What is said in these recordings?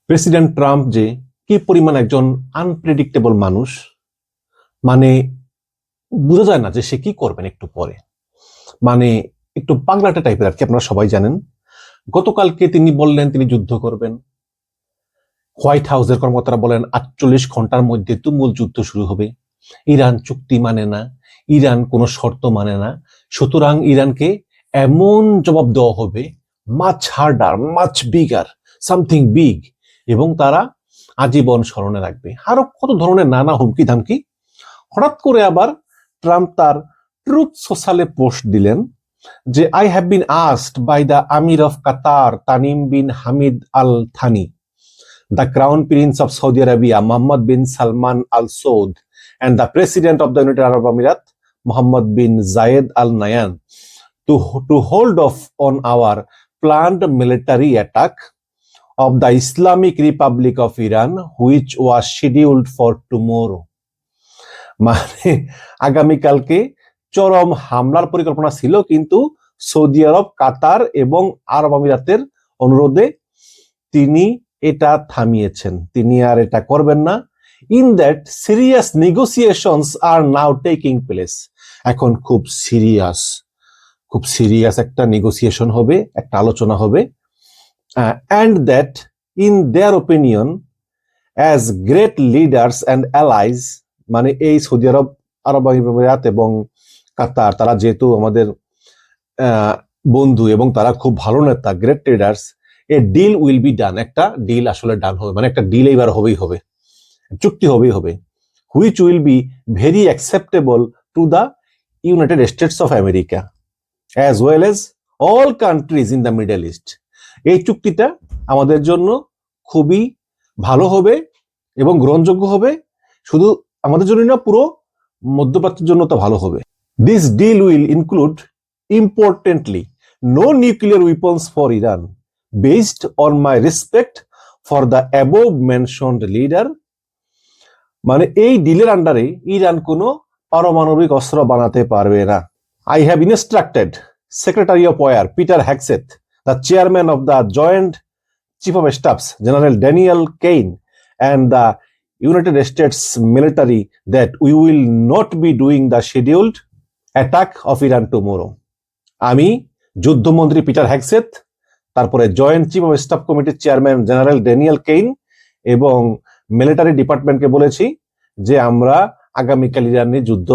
President Trump যে কি পরিমাণ একজন আনপ্রেডিক্টেবল মানুষ, মানে বোঝা যায় না যে সে কি করবেন একটু পরে। মানে একটু পাগলাটে টাইপের আর কি, আপনারা সবাই জানেন। গতকালকে তিনি বললেন তিনি যুদ্ধ করবেন। হোয়াইট হাউসের কর্মকর্তারা বলেন 48 ঘন্টার মধ্যে তুমুল যুদ্ধ শুরু হবে। ইরান চুক্তি মানে না, ইরান কোনো শর্ত মানে না, সুতরাং ইরানকে এমন জবাব দেওয়া হবে, মাছ হার্ডার, মাছ বিগার, সামথিং বিগ, এবং তারা আজীবন স্মরণে রাখবে। আরো কত ধরনের নানা হুমকি ধামকি। হঠাৎ করে আবার ট্রাম্প তার ট্রুথ সোশ্যালে পোস্ট দিলেন যে I have been asked by the emir of Qatar Tamim bin Hamad Al Thani, the Crown Prince of Saudi Arabia, Mohammed bin Salman Al Saud, and the President of the United Arab Emirates, Mohammed bin Zayed Al Nahyan, to hold off on our planned military attack of the Islamic Republic of Iran, which was scheduled for tomorrow. মানে আগামীকালকে চরম হামলার পরিকল্পনা ছিল, কিন্তু Saudi আরব, কাতার এবং আরব আমিরাতের অনুরোধে তিনি এটা থামিয়েছেন, তিনি আর এটা করবেন না। In that serious negotiations are now taking place. এখন খুব সিরিয়াস একটা নেগোসিয়েশন হবে, একটা আলোচনা হবে। And that in their opinion as great leaders and allies, মানে এই সৌদি আরব, আরব আমিরাত এবং কাতার, তারা যেহেতু আমাদের বন্ধু এবং তারা খুব ভালো নেতা, great leaders, a deal will be done, একটা ডিল আসলে ডান হবে, মানে একটা ডিল এইবার হবেই হবে, চুক্তি হবেই হবে, which will be very acceptable to the United states of America as well as all countries in the middle east. এই চুক্তিটা আমাদের জন্য খুবই ভালো হবে এবং গ্রহণযোগ্য হবে, শুধু আমাদের জন্য না, পুরো মধ্যপ্রাচ্যের জন্য তা ভালো হবে। This deal will include importantly no nuclear weapons for Iran, based on my respect for the above mentioned leader, মানে এই ডিলের আন্ডারে ইরান কোনো পারমাণবিক অস্ত্র বানাতে পারবে না। I have instructed Secretary of War Peter Hegseth, the chairman of the Joint Chief of Staffs General Daniel Kane, and the United States military that we will not be doing the scheduled attack of Iran tomorrow. আমি যুদ্ধমন্ত্রী Peter হ্যাগসেথ, তারপরে joint chief of staff কমিটির chairman general Daniel Kane এবং military ডিপার্টমেন্টকে বলেছি যে আমরা আগামীকাল ইরানের যুদ্ধ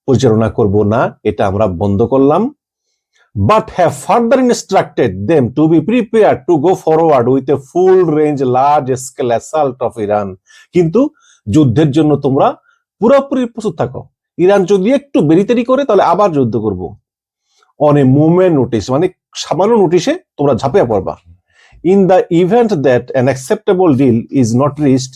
পরিচালনা করব না, এটা আমরা বন্ধ করলাম। But have further instructed them to B prepare to go forward with a full range large scale assault of Iran. কিন্তু যুদ্ধের জন্য তোমরা পুরোপুরি প্রস্তুত থাকো, ইরান যদি একটু বেরিতেরি করে তাহলে আবার যুদ্ধ করব। অন এ মুভমেন্ট নোটিস, মানে সামান্য নোটিশে তোমরা ঝাঁপিয়ে পড়বা। In the event that an acceptable deal is not reached,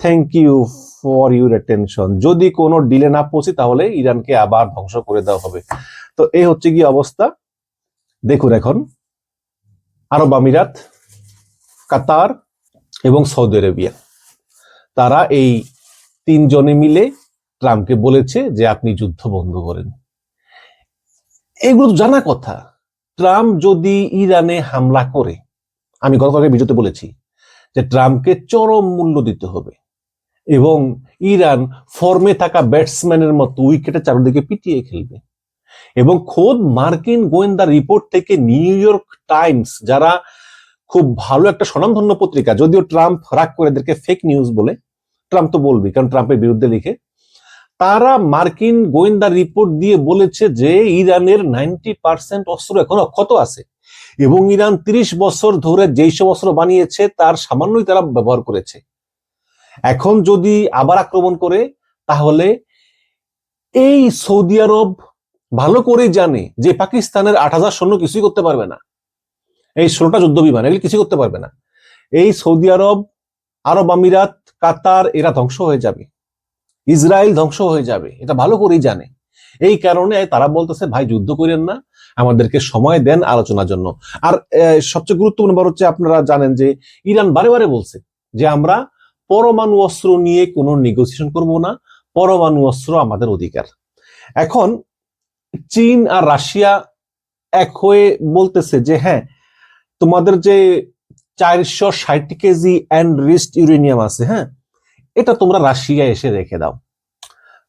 thank you for your attention. যদি কোনো ডিলে না পৌঁছে তাহলে ইরানকে আবার ধ্বংস করে দেওয়া হবে। তো এই হচ্ছে কি অবস্থা দেখুন। এখন আরব আমিরাত, কাতার এবং সৌদি আরবিয়া, তারা এই তিনজনে মিলে ট্রাম্পকে বলেছে যে আপনি যুদ্ধ বন্ধ করেন। এগুলো তো জানা কথা। ট্রাম্প যদি ইরানে হামলা করে, আমি গতকালকে ভিডিওতে বলেছি যে ট্রাম্পকে চরম মূল্য দিতে হবে এবং ইরান ফর্মে থাকা ব্যাটসম্যানের মতো উইকেটে চারদিকে পিটিয়ে খেলবে। এবং খোদ মার্কিন গোয়েন্দা রিপোর্ট থেকে নিউ ইয়র্ক টাইমস, যারা খুব ভালো একটা স্বনামধন্য পত্রিকা, যদিও ট্রাম্প রাগ করে এদেরকে ফেক নিউজ বলে, ট্রাম্প তো বলবি কারণ ট্রাম্পের বিরুদ্ধে লিখে, তারা মার্কিন গোয়েন্দা রিপোর্ট দিয়ে বলেছে যে ইরানের 90% অস্ত্র এখন অক্ষত আছে এবং ইরান 30 বছর ধরে যেই সব অস্ত্র বানিয়েছে তার সামান্যই তারা ব্যবহার করেছে। এখন যদি আবার আক্রমণ করে তাহলে এই সৌদি আরব ভালো করেই জানে যে পাকিস্তানের 8000 সৈন্য কিছুই করতে পারবে না, এই 16টা যুদ্ধ বিমান এগুলি কিছুই করতে পারবে না। এই সৌদি আরব, আরব আমিরাত, কাতার এরা ধ্বংস হয়ে যাবে, ইসরায়েল ধ্বংস হয়ে যাবে, এটা ভালো করেই জানে। এই কারণে তারা বলতেছে ভাই যুদ্ধ করেন না, আমাদেরকে সময় দেন আলোচনার জন্য। আর সবচেয়ে গুরুত্বপূর্ণ ব্যাপার হচ্ছে, আপনারা জানেন যে ইরান বারে বারে বলছে যে আমরা পরমাণু অস্ত্র নিয়ে কোনো নেগোসিয়েশন করব না, পরমাণু অস্ত্র আমাদের অধিকার। এখন চীন আর রাশিয়া এক হয়ে বলতেছে যে হ্যাঁ, তোমাদের যে 460 কেজি এনরিচড ইউরেনিয়াম আছে, হ্যাঁ, এটা তোমরা রাশিয়া এসে রেখে দাও।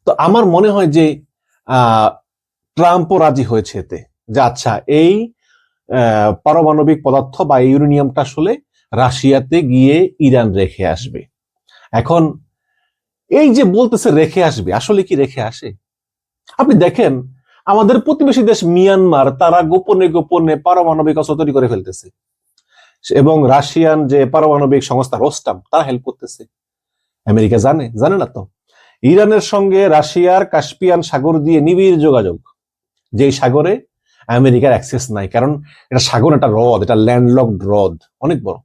তো আমার মনে হয় যে ট্রাম্পও রাজি হয়েছে এতে, যে আচ্ছা এই পারমাণবিক পদার্থ বা ইউরেনিয়ামটা আসলে রাশিয়াতে গিয়ে ইরান রেখে আসবে। এখন এই যে বলতেছে রেখে আসবে, আসলে কি রেখে আসে? আপনি দেখেন আমাদের প্রতিবেশী দেশ মিয়ানমার, তারা গোপনে গোপনে পারমাণবিক অস্ত্র তৈরি করে ফেলতেছে, এবং রাশিয়ান যে পারমাণবিক সংস্থা রোস্টাম তারা হেল্প করতেছে। আমেরিকা জানে? জানে না তো। ইরানের সঙ্গে রাশিয়ার কাস্পিয়ান সাগর দিয়ে নিবিড় যোগাযোগ, যেই সাগরে আমেরিকার অ্যাক্সেস নাই, কারণ এটা সাগর, এটা হ্রদ, এটা ল্যান্ডলকড হ্রদ, অনেক বড়।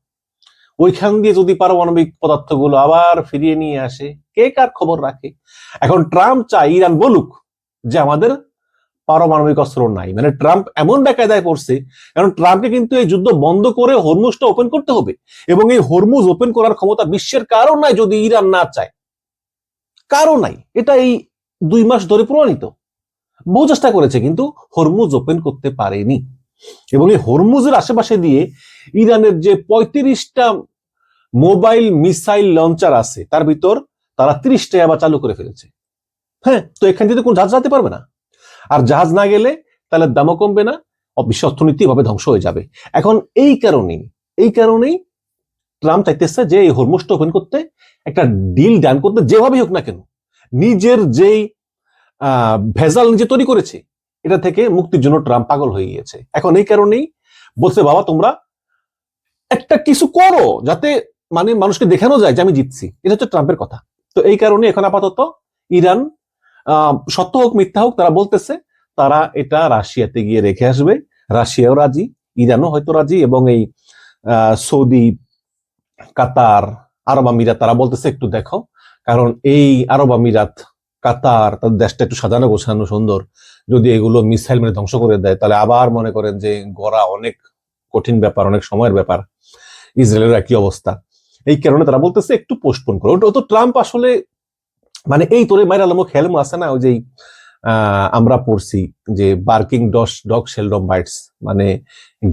ওইখান দিয়ে যদি পারমাণবিক পদার্থগুলো আবার ফিরিয়ে নিয়ে আসে, কে কার খবর রাখে? এখন ট্রাম্প চাই ইরান বলুক যে আমাদের পারমাণবিক অস্ত্র নাই, মানে ট্রাম্প এমন বেকায়দায় পড়ছে, কারণ ট্রাম্পকে কিন্তু এই যুদ্ধ বন্ধ করে হরমুজটা ওপেন করতে হবে, এবং এই হরমুজ ওপেন করার ক্ষমতা বিশ্বের কারো নাই যদি ইরান না চায়, কারো নাই। এটা এই 2 মাস ধরে প্রমাণিত। বহু চেষ্টা করেছে কিন্তু হরমুজ ওপেন করতে পারেনি, এবং এই হরমুজের আশেপাশে দিয়ে ইরানের যে 35টা মোবাইল মিসাইল লঞ্চার আছে, তার ভিতর তারা 30টা আবার চালু করে ফেলেছে। হ্যাঁ, তো এখান থেকে কোনো জাহাজ যেতে পারবে না, আর জাহাজ না গেলে তাহলে দামও কমবে না, বিশ্ব অর্থনীতি এভাবে ধ্বংস হয়ে যাবে। এখন এই কারণেই ট্রাম্প চাইতেছে যে এই হরমুজটা ওপেন করতে, একটা ডিল ডান করতে, যেভাবেই হোক না কেন। নিজের যেই ভেজাল নিজে তৈরি করেছে, এটা থেকে মুক্তির জন্য ট্রাম্প পাগল হয়ে গিয়েছে। এখন এই কারণেই বলছে বাবা তোমরা একটা কিছু করো, যাতে মানে মানুষকে দেখানো যায় যে আমি জিতছি। এটা হচ্ছে ট্রাম্পের কথা। তো এই কারণে এখন আপাতত ইরান, সত্য হোক মিথ্যা হোক, তারা বলতেছে তারা এটা রাশিয়াতে গিয়ে রেখে আসবে। রাশিয়াও রাজি, ইরানও হয়তো রাজি, এবং এই সৌদি, কাতার, আরব আমিরাত তারা বলতেছে একটু দেখো, কারণ এই আরব আমিরাত, কাতার, তাদের দেশটা একটু সাজানো গোছানো সুন্দর, যদি এগুলো মিসাইল মেরে ধ্বংস করে দেয় তাহলে আবার মনে করেন যে গড়া অনেক কঠিন ব্যাপার, অনেক সময়ের ব্যাপার। ইসরায়েলের একই অবস্থা। এই কারণে তারা বলতেছে একটু পোস্টপোন করো। ওটা তো ট্রাম্প আসলে মানে এই তোরে মাইর আলম খেলম আছে না, ওই যে আমরা পড়ছি যে বার্কিং ডগ সেলডম বাইটস, মানে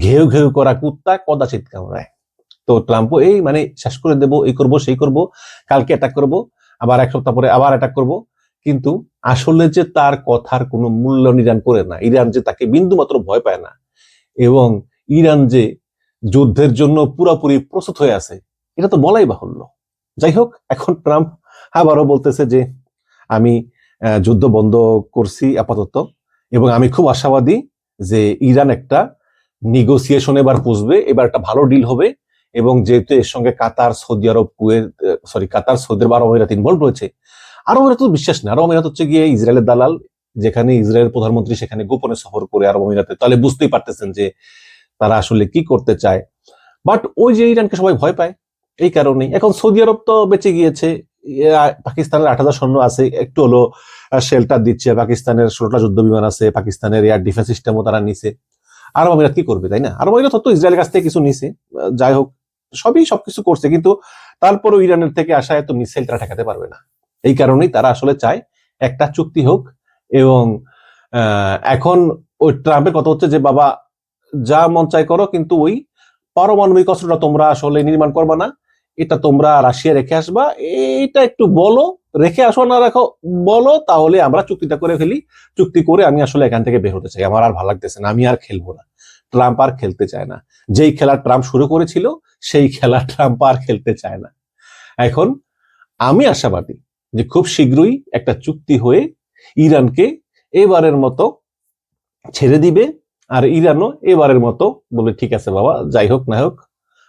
ঘেউ ঘেউ করা কুত্তা কদাচিৎ কামড়ায়। তো ট্রাম্পও এই মানে শেষ করে দেব, এই করব সেই করব, কালকে অ্যাটাক করব, আবার 1 সপ্তাহ পরে আবার অ্যাটাক করব, কিন্তু আসলে যে তার কথার কোনো মূল্য ইরান করে না, ইরান যে তাকে বিন্দু মাত্র ভয় পায় না, এবং ইরান যে যুদ্ধের জন্য পুরোপুরি প্রস্তুত হয়ে আছে, এটা তো বলাই বাহুল্য। যাই হোক, এখন ট্রাম্প আবারও বলতেছে যে আমি যুদ্ধ বন্ধ করছি আপাতত, এবং আমি খুব আশাবাদী যে ইরান একটা নিগোসিয়েশন এবার বুঝবে, এবার একটা ভালো ডিল হবে। এবং যেহেতু এর সঙ্গে কাতার, সৌদি আরব, কুয়েত, কাতার, সৌদি আরব, আরব আমিরাত ইনভলভ রয়েছে। আরব আমিরাত তো বিশ্বাস না, আরব আমিরাত হচ্ছে গিয়ে ইসরায়েলের দালাল, যেখানে ইসরায়েল প্রধানমন্ত্রী সেখানে গোপনে সফর করে আরব আমিরাতে, তাহলে বুঝতেই পারতেছেন যে তারা আসলে কি করতে চায়। বাট ওই যে ইরানকে সবাই ভয় পায়, এই কারণেই। এখন সৌদি আরব তো বেঁচে গিয়েছে, পাকিস্তানের 8,000 সৈন্য আছে, একটু হলো শেল্টার দিচ্ছে, পাকিস্তানের 16টা যুদ্ধ বিমান আছে, পাকিস্তানের এয়ার ডিফেন্স সিস্টেমও তারা নিছে। আরব আমিরাত কি করবে, তাই না? আরব আমিরাত তো ইসরায়েলের কাছ থেকে কিছু নিছে, যাই হোক সবকিছু করছে, কিন্তু তারপরেও ইরানের থেকে আসা এত মিসাইল তারা ঠেকাতে পারবে না। এই কারণেই তারা আসলে চায় একটা চুক্তি হোক। এবং এখন ওই ট্রাম্পের কথা হচ্ছে যে বাবা যা মন চাই করো, কিন্তু ওই পারমাণবিক অস্ত্রটা তোমরা আসলে নির্মাণ করবা না, এটা তোমরা রাশিয়া রেখে আসবা, এইটা একটু বলো, রেখে আসো না রাখো বলো, তাহলে আমরা চুক্তিটা করে ফেলি। চুক্তি করে আমি আসলে এখান থেকে বের হতে চাই, আমার আর ভালো লাগতেছে না, আমি আর খেলবো না। ট্রাম্প আর খেলতে চায় না, যেই খেলা ট্রাম্প শুরু করেছিল সেই খেলা ট্রাম্প আর খেলতে চায় না। এখন আমি আশাবাদী যে খুব শীঘ্রই একটা চুক্তি হয়ে ইরানকে এবারের মতো ছেড়ে দিবে, আর ইরানও এবারের মতো বলে ঠিক আছে বাবা, যাই হোক না হোক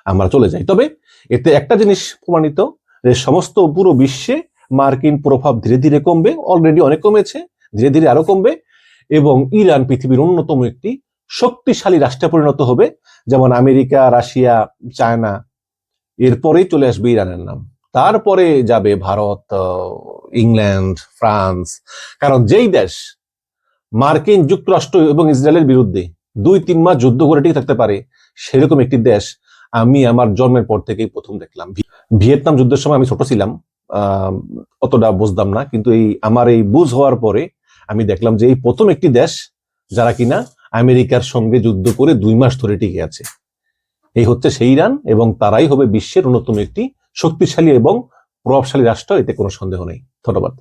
আমরা চলে যাই। তবে এতে একটা জিনিস প্রমাণিত, যে সমস্ত পুরো বিশ্বে মার্কিন প্রভাব ধীরে ধীরে কমবে, অলরেডি অনেক কমেছে, ধীরে ধীরে আরো কমবে, এবং ইরান পৃথিবীর অন্যতম একটি শক্তিশালী রাষ্ট্রে পরিণত হবে, যেমন আমেরিকা, রাশিয়া, চায়না, এরপরেই চলে আসবে ইরানের নাম, তারপরে যাবে ভারত, ইংল্যান্ড, ফ্রান্স। কারণ যেই দেশ মার্কিন যুক্তরাষ্ট্র এবং ইসরায়েলের বিরুদ্ধে 2-3 মাস যুদ্ধ করে টিকে থাকতে পারে, সেরকম একটি দেশ আমি আমার জন্মের পর থেকেই প্রথম দেখলাম। ভিয়েতনাম যুদ্ধের সময় আমি ছোট ছিলাম, অতটা বুঝতাম না, কিন্তু আমার এই বুঝ হওয়ার পরে আমি দেখলাম যে এই প্রথম একটি দেশ যারা কিনা আমেরিকার সঙ্গে যুদ্ধ করে 2 মাস ধরে টিকে আছে। এই হচ্ছে সেই ইরান, এবং তারাই হবে বিশ্বের অন্যতম একটি শক্তিশালী এবং প্রভাবশালী রাষ্ট্র, এতে কোনো সন্দেহ নেই। ধন্যবাদ।